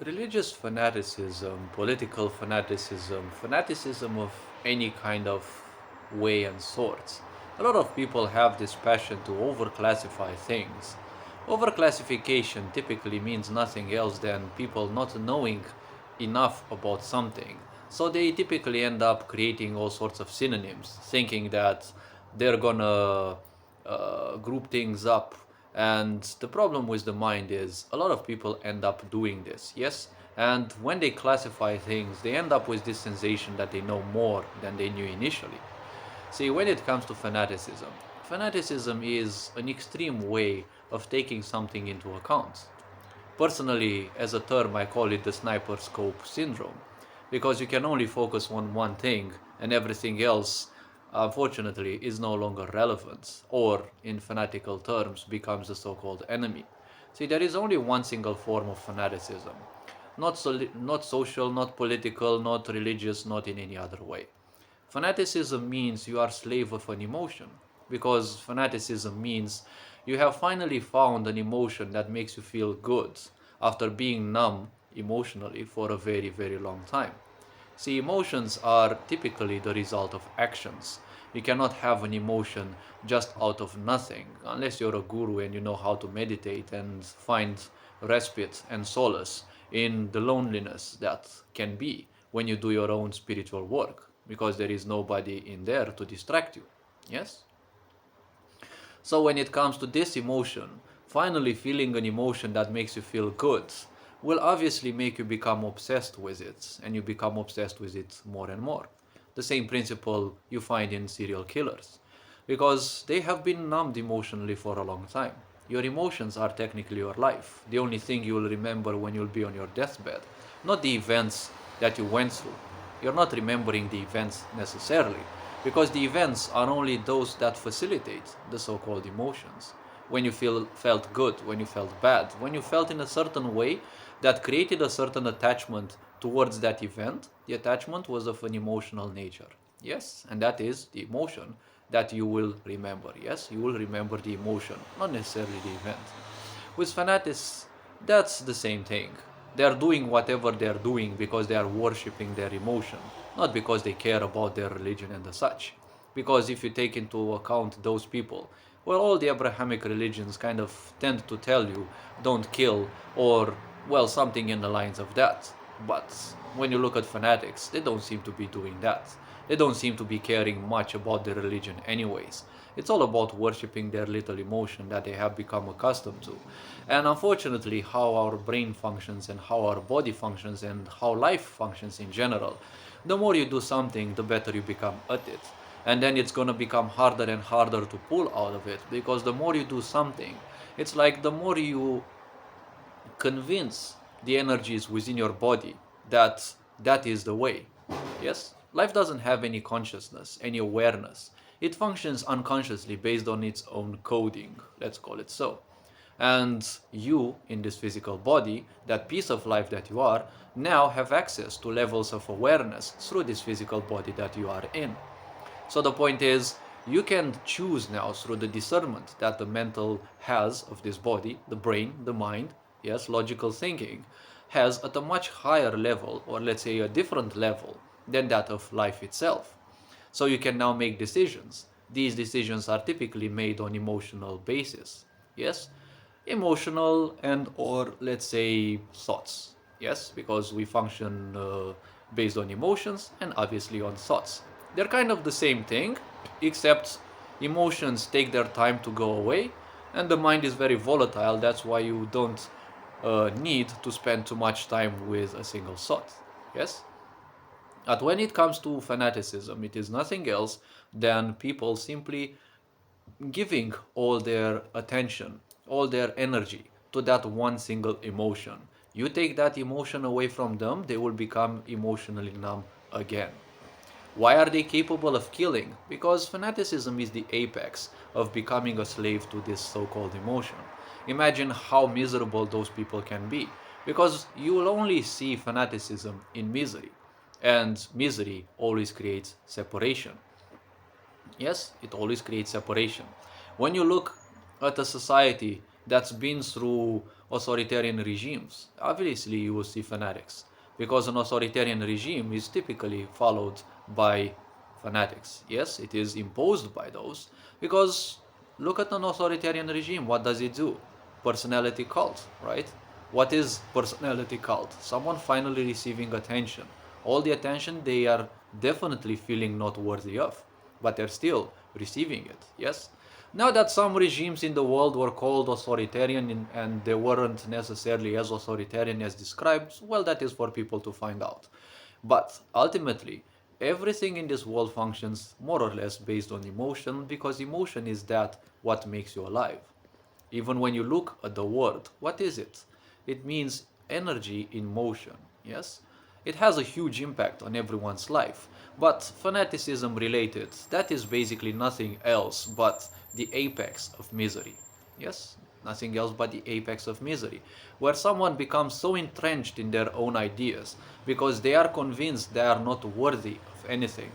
Religious fanaticism, political fanaticism, fanaticism of any kind of way and sorts. A lot of people have this passion to overclassify things. Overclassification typically means nothing else than people not knowing enough about something. So they typically end up creating all sorts of synonyms, thinking that they're gonna group things up. And the problem with the mind is a lot of people end up doing this, yes? And when they classify things, they end up with this sensation that they know more than they knew initially. See, when it comes to fanaticism, fanaticism is an extreme way of taking something into account. Personally, as a term, I call it the sniper scope syndrome, because you can only focus on one thing and everything else, unfortunately, is no longer relevant, or in fanatical terms, becomes the so called enemy. See, there is only one single form of fanaticism, not social, not political, not religious, not in any other way. Fanaticism means you are slave of an emotion, because fanaticism means you have finally found an emotion that makes you feel good after being numb emotionally for a very, very long time. See, emotions are typically the result of actions. You cannot have an emotion just out of nothing, unless you're a guru and you know how to meditate and find respite and solace in the loneliness that can be when you do your own spiritual work, because there is nobody in there to distract you. Yes? So when it comes to this emotion, finally feeling an emotion that makes you feel good will obviously make you become obsessed with it, and you become obsessed with it more and more. The same principle you find in serial killers, because they have been numbed emotionally for a long time. Your emotions are technically your life, the only thing you will remember when you'll be on your deathbed, not the events that you went through. You're not remembering the events necessarily, because the events are only those that facilitate the so-called emotions. When you felt good, when you felt bad, when you felt in a certain way that created a certain attachment towards that event, the attachment was of an emotional nature. Yes, and that is the emotion that you will remember. Yes, you will remember the emotion, not necessarily the event. With fanatics, that's the same thing. They are doing whatever they are doing because they are worshipping their emotion, not because they care about their religion and the such. Because if you take into account those people, well, all the Abrahamic religions kind of tend to tell you don't kill, or, well, something in the lines of that. But when you look at fanatics, they don't seem to be doing that. They don't seem to be caring much about their religion, anyways. It's all about worshipping their little emotion that they have become accustomed to. And unfortunately, how our brain functions and how our body functions and how life functions in general, the more you do something, the better you become at it. And then it's going to become harder and harder to pull out of it, because the more you do something, it's like the more you convince the energies within your body that that is the way. Yes? Life doesn't have any consciousness, any awareness. It functions unconsciously based on its own coding, let's call it so. And you, in this physical body, that piece of life that you are, now have access to levels of awareness through this physical body that you are in. So the point is, you can choose now through the discernment that the mental has of this body, the brain, the mind, yes, logical thinking, has at a much higher level, or let's say a different level, than that of life itself. So you can now make decisions. These decisions are typically made on emotional basis. Yes? Emotional and or let's say thoughts. Yes? Because we function based on emotions and obviously on thoughts. They're kind of the same thing, except emotions take their time to go away and the mind is very volatile. That's why you don't need to spend too much time with a single thought. Yes? But when it comes to fanaticism, it is nothing else than people simply giving all their attention, all their energy to that one single emotion. You take that emotion away from them, they will become emotionally numb again. Why are they capable of killing? Because fanaticism is the apex of becoming a slave to this so called emotion. Imagine how miserable those people can be, because you will only see fanaticism in misery, and misery always creates separation. Yes, it always creates separation. When you look at a society that's been through authoritarian regimes, obviously you will see fanatics, because an authoritarian regime is typically followed by fanatics. Yes, it is imposed by those, because look at an authoritarian regime. What does it do? Personality cult, right? What is personality cult? Someone finally receiving attention. All the attention they are definitely feeling not worthy of, but they're still receiving it. Yes? Now that some regimes in the world were called authoritarian and they weren't necessarily as authoritarian as described, well, that is for people to find out. But ultimately, everything in this world functions more or less based on emotion, because emotion is that what makes you alive. Even when you look at the word, what is it? It means energy in motion, yes? It has a huge impact on everyone's life, but fanaticism related, that is basically nothing else but the apex of misery, yes? Nothing else but the apex of misery, where someone becomes so entrenched in their own ideas because they are convinced they are not worthy of anything.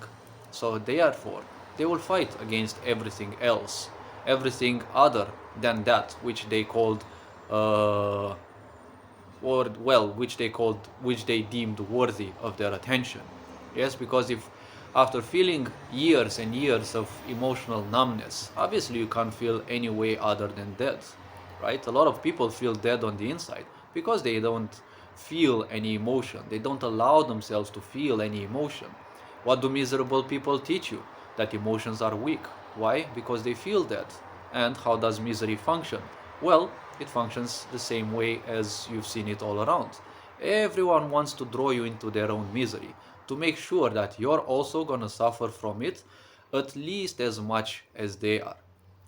So therefore, they will fight against everything else, everything other than that which they called, or well, which they deemed worthy of their attention. Yes, because if after feeling years and years of emotional numbness, obviously you can't feel any way other than dead, right? A lot of people feel dead on the inside because they don't feel any emotion. They don't allow themselves to feel any emotion. What do miserable people teach you? That emotions are weak. Why? Because they feel that. And how does misery function? Well, it functions the same way as you've seen it all around. Everyone wants to draw you into their own misery to make sure that you're also gonna suffer from it at least as much as they are,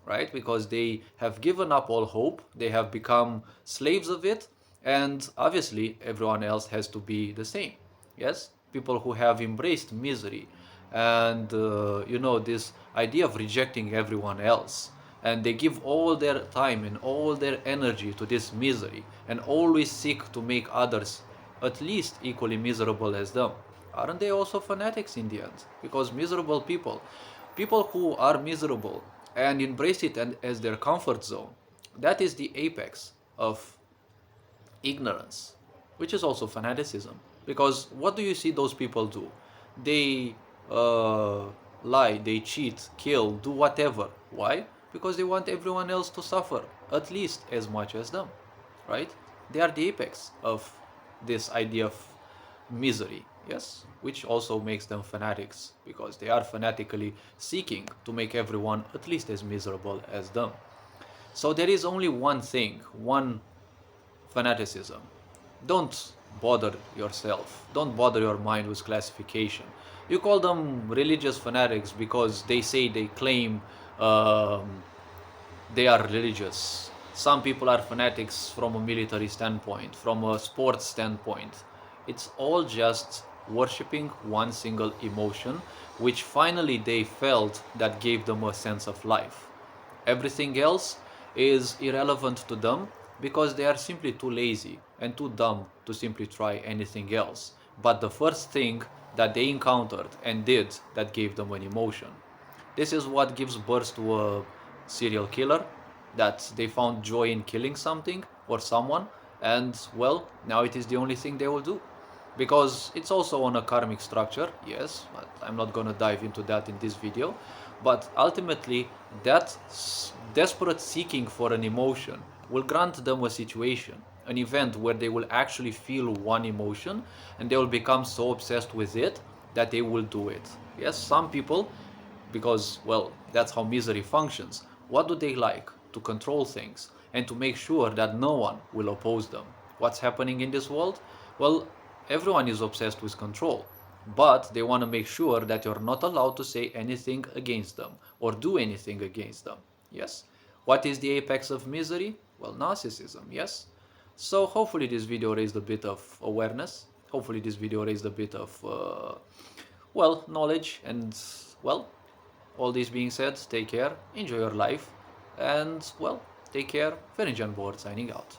right? Because they have given up all hope, they have become slaves of it, and obviously everyone else has to be the same. Yes, people who have embraced misery and this idea of rejecting everyone else, and they give all their time and all their energy to this misery and always seek to make others at least equally miserable as them. Aren't they also fanatics in the end? Because miserable people who are miserable and embrace it as their comfort zone, that is the apex of ignorance, which is also fanaticism. Because what do you see those people do? They uh, lie, they cheat, kill, do whatever. Why? Because they want everyone else to suffer at least as much as them, right? They are the apex of this idea of misery, yes, which also makes them fanatics because they are fanatically seeking to make everyone at least as miserable as them. So there is only one thing, one fanaticism. Don't bother yourself. Don't bother your mind with classification. You call them religious fanatics because they say they claim they are religious. Some people are fanatics from a military standpoint, from a sports standpoint. It's all just worshipping one single emotion, which finally they felt that gave them a sense of life. Everything else is irrelevant to them because they are simply too lazy and too dumb to simply try anything else. But the first thing that they encountered and did that gave them an emotion. This is what gives birth to a serial killer, that they found joy in killing something or someone, and well, now it is the only thing they will do. Because it's also on a karmic structure, yes, but I'm not gonna dive into that in this video. But ultimately, that desperate seeking for an emotion will grant them a situation, an event where they will actually feel one emotion and they will become so obsessed with it that they will do it. Yes, some people, because, well, that's how misery functions. What do they like? To control things and to make sure that no one will oppose them. What's happening in this world? Well, everyone is obsessed with control, but they want to make sure that you're not allowed to say anything against them or do anything against them. Yes? What is the apex of misery? Well, narcissism, yes? So hopefully this video raised a bit of awareness. Hopefully this video raised a bit of, knowledge. And, well, all this being said, take care, enjoy your life, and, well, take care. Ferinjan Board signing out.